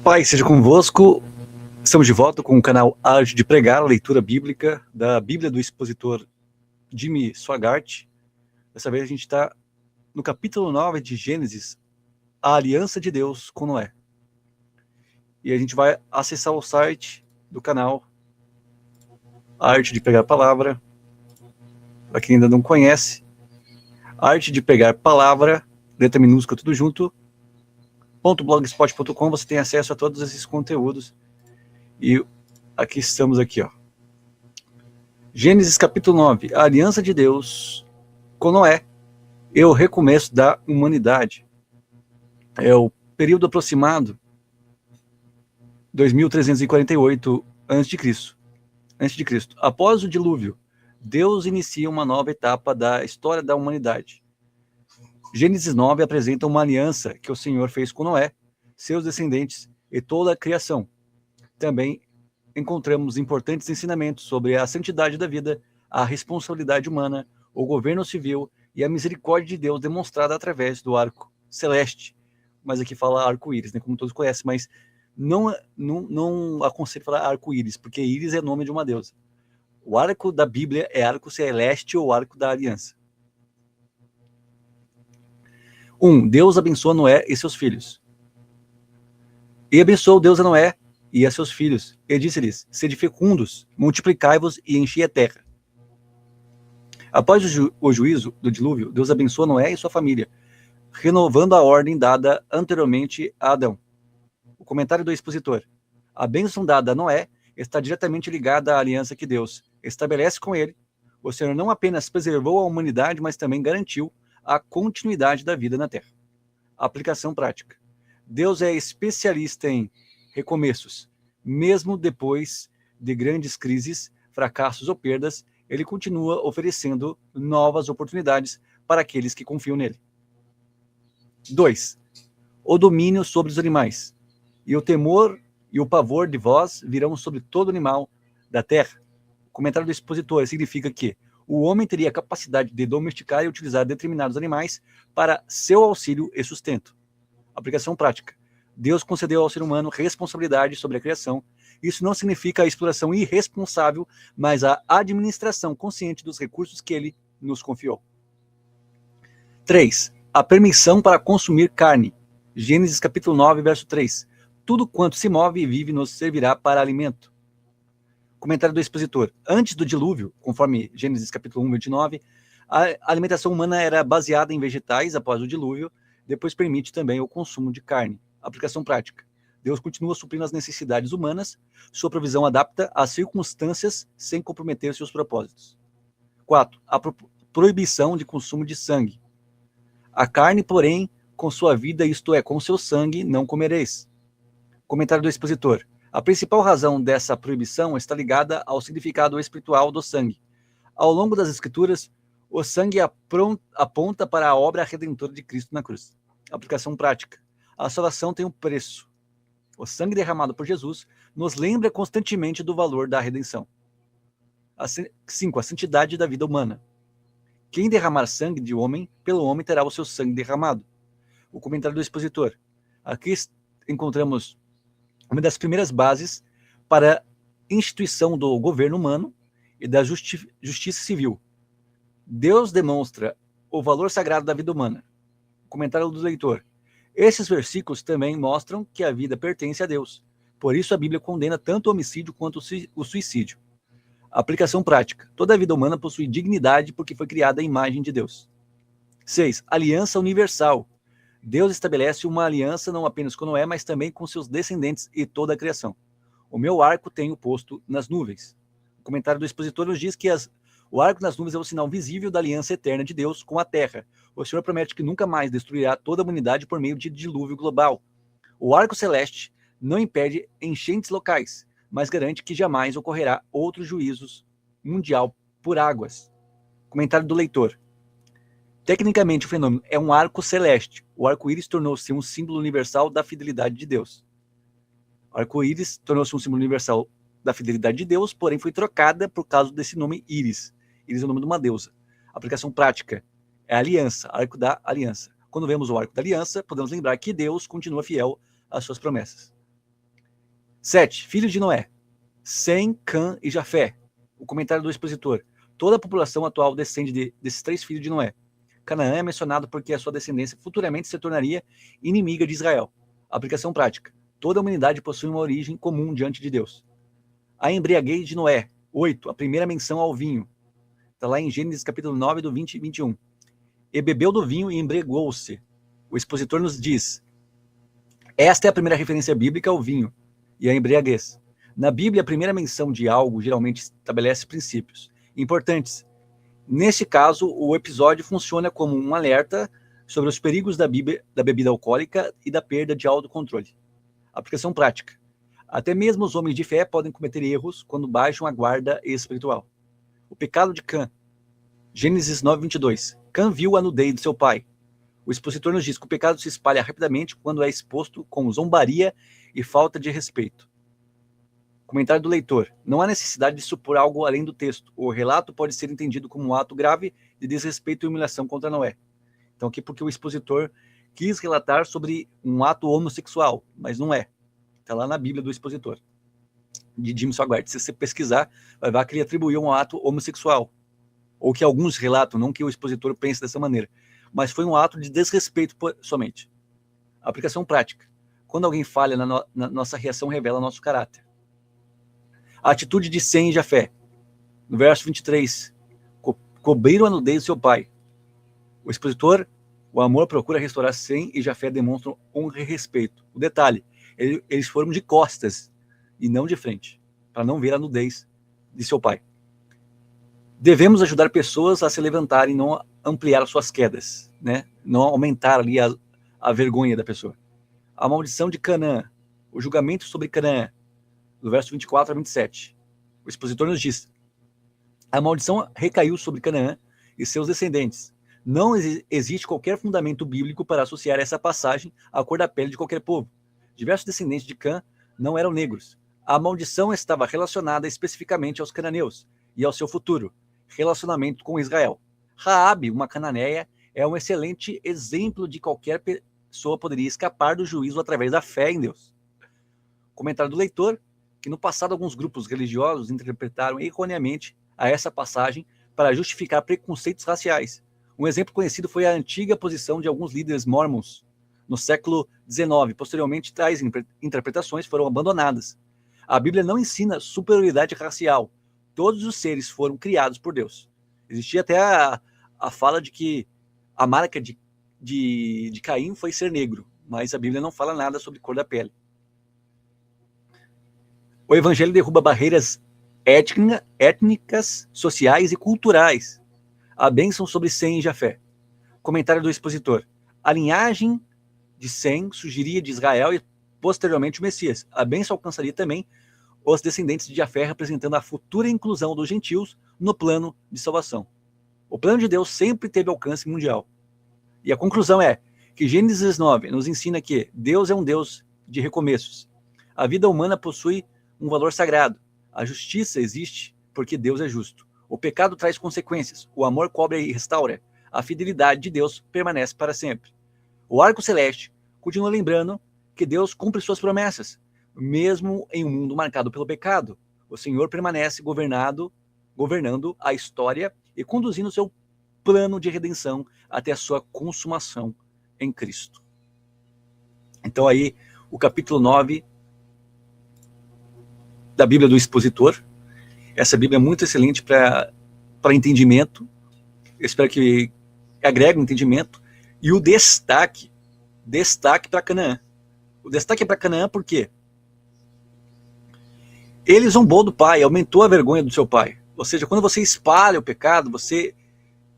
Pai, seja convosco. Estamos de volta com o canal Arte de Pregar, a leitura bíblica da Bíblia do expositor Jimmy Swaggart. Dessa vez a gente está no capítulo 9 de Gênesis, a aliança de Deus com Noé. E a gente vai acessar o site do canal Arte de Pregar a Palavra. Para quem ainda não conhece, Arte de Pregar Palavra, letra minúscula, tudo junto, .blogspot.com, você tem acesso a todos esses conteúdos. E aqui estamos aqui, ó. Gênesis capítulo 9, a aliança de Deus com Noé e o recomeço da humanidade. É o período aproximado 2348 a.C. Após o dilúvio, Deus inicia uma nova etapa da história da humanidade. Gênesis 9 apresenta uma aliança que o Senhor fez com Noé, seus descendentes e toda a criação. Também encontramos importantes ensinamentos sobre a santidade da vida, a responsabilidade humana, o governo civil e a misericórdia de Deus demonstrada através do arco celeste. Mas aqui fala arco-íris, né, como todos conhecem, mas não aconselho falar arco-íris, porque íris é nome de uma deusa. O arco da Bíblia é arco celeste ou arco da aliança. 1. Deus abençoa Noé e seus filhos. E abençoou Deus a Noé e a seus filhos, e disse-lhes: sede fecundos, multiplicai-vos e enchei a terra. Após o juízo do dilúvio, Deus abençoa Noé e sua família, renovando a ordem dada anteriormente a Adão. O comentário do expositor: a bênção dada a Noé está diretamente ligada à aliança que Deus estabelece com ele. O Senhor não apenas preservou a humanidade, mas também garantiu a continuidade da vida na terra. Aplicação prática: Deus é especialista em recomeços. Mesmo depois de grandes crises, fracassos ou perdas, ele continua oferecendo novas oportunidades para aqueles que confiam nele. 2. O domínio sobre os animais. E o temor e o pavor de vós virão sobre todo animal da terra. O comentário do expositor significa que o homem teria a capacidade de domesticar e utilizar determinados animais para seu auxílio e sustento. Aplicação prática: Deus concedeu ao ser humano responsabilidade sobre a criação. Isso não significa a exploração irresponsável, mas a administração consciente dos recursos que ele nos confiou. 3. A permissão para consumir carne. Gênesis capítulo 9, verso 3. Tudo quanto se move e vive nos servirá para alimento. Comentário do expositor: antes do dilúvio, conforme Gênesis capítulo 1, 29, a alimentação humana era baseada em vegetais após o dilúvio, depois permite também o consumo de carne. Aplicação prática: Deus continua suprindo as necessidades humanas, sua provisão adapta às circunstâncias sem comprometer seus propósitos. 4. A proibição de consumo de sangue. A carne, porém, com sua vida, isto é, com seu sangue, não comereis. Comentário do expositor: a principal razão dessa proibição está ligada ao significado espiritual do sangue. Ao longo das Escrituras, o sangue aponta para a obra redentora de Cristo na cruz. Aplicação prática: a salvação tem um preço. O sangue derramado por Jesus nos lembra constantemente do valor da redenção. 5. A santidade da vida humana. Quem derramar sangue de homem, pelo homem terá o seu sangue derramado. O comentário do expositor: aqui encontramos uma das primeiras bases para a instituição do governo humano e da justiça civil. Deus demonstra o valor sagrado da vida humana. Comentário do leitor: esses versículos também mostram que a vida pertence a Deus. Por isso a Bíblia condena tanto o homicídio quanto o suicídio. Aplicação prática: toda a vida humana possui dignidade porque foi criada à imagem de Deus. 6. Aliança universal. Deus estabelece uma aliança não apenas com Noé, mas também com seus descendentes e toda a criação. O meu arco tenho posto nas nuvens. O comentário do expositor nos diz que o arco nas nuvens é o sinal visível da aliança eterna de Deus com a terra. O Senhor promete que nunca mais destruirá toda a humanidade por meio de dilúvio global. O arco celeste não impede enchentes locais, mas garante que jamais ocorrerá outro juízo mundial por águas. Comentário do leitor: tecnicamente, o fenômeno é um arco celeste. O arco-íris tornou-se um símbolo universal da fidelidade de Deus. O arco-íris tornou-se um símbolo universal da fidelidade de Deus, porém foi trocada por causa desse nome íris. Íris é o nome de uma deusa. Aplicação prática: é a aliança, arco da aliança. Quando vemos o arco da aliança, podemos lembrar que Deus continua fiel às suas promessas. 7. Filhos de Noé: Sem, Cã e Jafé. O comentário do expositor: toda a população atual descende desses 3 filhos de Noé. Canaã é mencionado porque a sua descendência futuramente se tornaria inimiga de Israel. Aplicação prática: toda a humanidade possui uma origem comum diante de Deus. A embriaguez de Noé. 8. A primeira menção ao vinho. Está lá em Gênesis capítulo 9, do 20 e 21. E bebeu do vinho e embriagou-se. O expositor nos diz: esta é a primeira referência bíblica ao vinho e à embriaguez. Na Bíblia, a primeira menção de algo geralmente estabelece princípios importantes. Neste caso, o episódio funciona como um alerta sobre os perigos da bebida alcoólica e da perda de autocontrole. Aplicação prática: até mesmo os homens de fé podem cometer erros quando baixam a guarda espiritual. O pecado de Cã. Gênesis 9:22. Cã viu a nudez de seu pai. O expositor nos diz que o pecado se espalha rapidamente quando é exposto com zombaria e falta de respeito. Comentário do leitor: não há necessidade de supor algo além do texto. O relato pode ser entendido como um ato grave de desrespeito e humilhação contra Noé. Então aqui porque o expositor quis relatar sobre um ato homossexual, mas não é. Está lá na Bíblia do expositor, de Jim Swaggart. Se você pesquisar, vai ver que ele atribuiu um ato homossexual. Ou que alguns relatam, não que o expositor pense dessa maneira. Mas foi um ato de desrespeito somente. Aplicação prática: quando alguém falha, nossa reação revela nosso caráter. A atitude de Sem e Jafé. No verso 23, cobriram a nudez de seu pai. O expositor: o amor procura restaurar. Sem e Jafé demonstram honra e respeito. O detalhe: eles foram de costas e não de frente, para não ver a nudez de seu pai. Devemos ajudar pessoas a se levantarem e não ampliar suas quedas, né? Não aumentar ali a vergonha da pessoa. A maldição de Canaã. O julgamento sobre Canaã. Do verso 24 a 27. O expositor nos diz: a maldição recaiu sobre Canaã e seus descendentes. Não existe qualquer fundamento bíblico para associar essa passagem à cor da pele de qualquer povo. Diversos descendentes de Cã não eram negros. A maldição estava relacionada especificamente aos cananeus e ao seu futuro relacionamento com Israel. Raabe, uma cananeia, é um excelente exemplo de qualquer pessoa poderia escapar do juízo através da fé em Deus. Comentário do leitor: que no passado alguns grupos religiosos interpretaram erroneamente a essa passagem para justificar preconceitos raciais. Um exemplo conhecido foi a antiga posição de alguns líderes mormons no século XIX. Posteriormente, tais interpretações foram abandonadas. A Bíblia não ensina superioridade racial. Todos os seres foram criados por Deus. Existia até a fala de que a marca de Caim foi ser negro, mas a Bíblia não fala nada sobre cor da pele. O evangelho derruba barreiras étnicas, sociais e culturais. A bênção sobre Sem e Jafé. Comentário do expositor: a linhagem de Sem surgiria de Israel e posteriormente o Messias. A bênção alcançaria também os descendentes de Jafé, representando a futura inclusão dos gentios no plano de salvação. O plano de Deus sempre teve alcance mundial. E a conclusão é que Gênesis 9 nos ensina que Deus é um Deus de recomeços. A vida humana possui um valor sagrado. A justiça existe porque Deus é justo. O pecado traz consequências. O amor cobre e restaura. A fidelidade de Deus permanece para sempre. O arco celeste continua lembrando que Deus cumpre suas promessas. Mesmo em um mundo marcado pelo pecado, o Senhor permanece governando a história e conduzindo seu plano de redenção até a sua consumação em Cristo. Então aí, o capítulo 9 da Bíblia do Expositor. Essa Bíblia é muito excelente para entendimento. Eu espero que agregue um entendimento. E o destaque para Canaã. O destaque é para Canaã por quê? Ele zombou do pai, aumentou a vergonha do seu pai. Ou seja, quando você espalha o pecado, você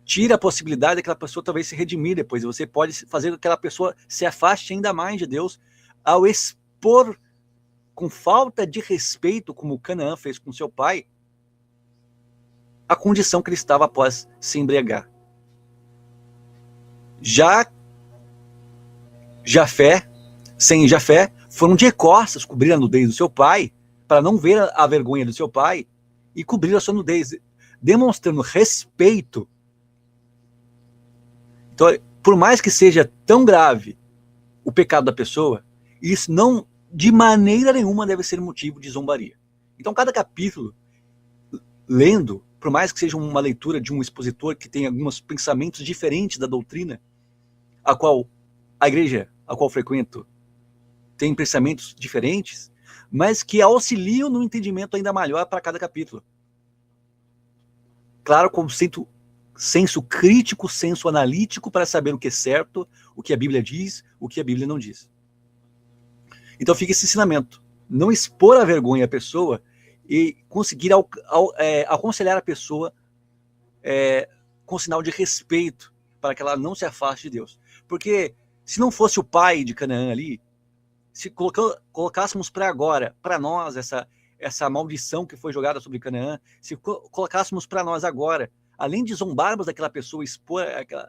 tira a possibilidade daquela pessoa talvez se redimir depois. Você pode fazer com que aquela pessoa se afaste ainda mais de Deus ao expor com falta de respeito, como Canaã fez com seu pai, a condição que ele estava após se embriagar. Já Jafé, Sem e Jafé, foram de costas cobrir a nudez do seu pai, para não ver a vergonha do seu pai, e cobrir a sua nudez, demonstrando respeito. Então, por mais que seja tão grave o pecado da pessoa, isso não de maneira nenhuma deve ser motivo de zombaria. Então, cada capítulo, lendo, por mais que seja uma leitura de um expositor que tem alguns pensamentos diferentes da doutrina, a qual a igreja a qual frequento tem pensamentos diferentes, mas que auxiliam no entendimento ainda maior para cada capítulo. Claro, com senso crítico, senso analítico, para saber o que é certo, o que a Bíblia diz, o que a Bíblia não diz. Então fica esse ensinamento. Não expor a vergonha à pessoa e conseguir aconselhar a pessoa com sinal de respeito, para que ela não se afaste de Deus. Porque se não fosse o pai de Canaã ali, se colocássemos para agora, para nós, essa maldição que foi jogada sobre Canaã, se colocássemos para nós agora, além de zombarmos daquela pessoa, expor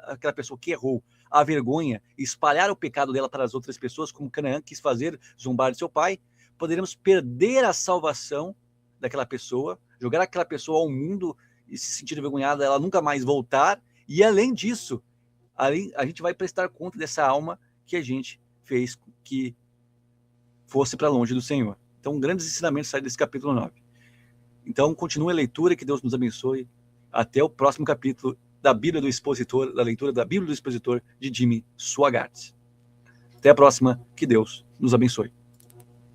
aquela pessoa que errou a vergonha, espalhar o pecado dela para as outras pessoas, como Canaã quis fazer, zombar de seu pai, poderíamos perder a salvação daquela pessoa, jogar aquela pessoa ao mundo e se sentir envergonhada, ela nunca mais voltar, e além disso, a gente vai prestar conta dessa alma que a gente fez que fosse para longe do Senhor. Então, grandes ensinamentos saem desse capítulo 9. Então, continue a leitura, que Deus nos abençoe. Até o próximo capítulo da Bíblia do Expositor, da leitura da Bíblia do Expositor de Jimmy Swaggart. Até a próxima, que Deus nos abençoe.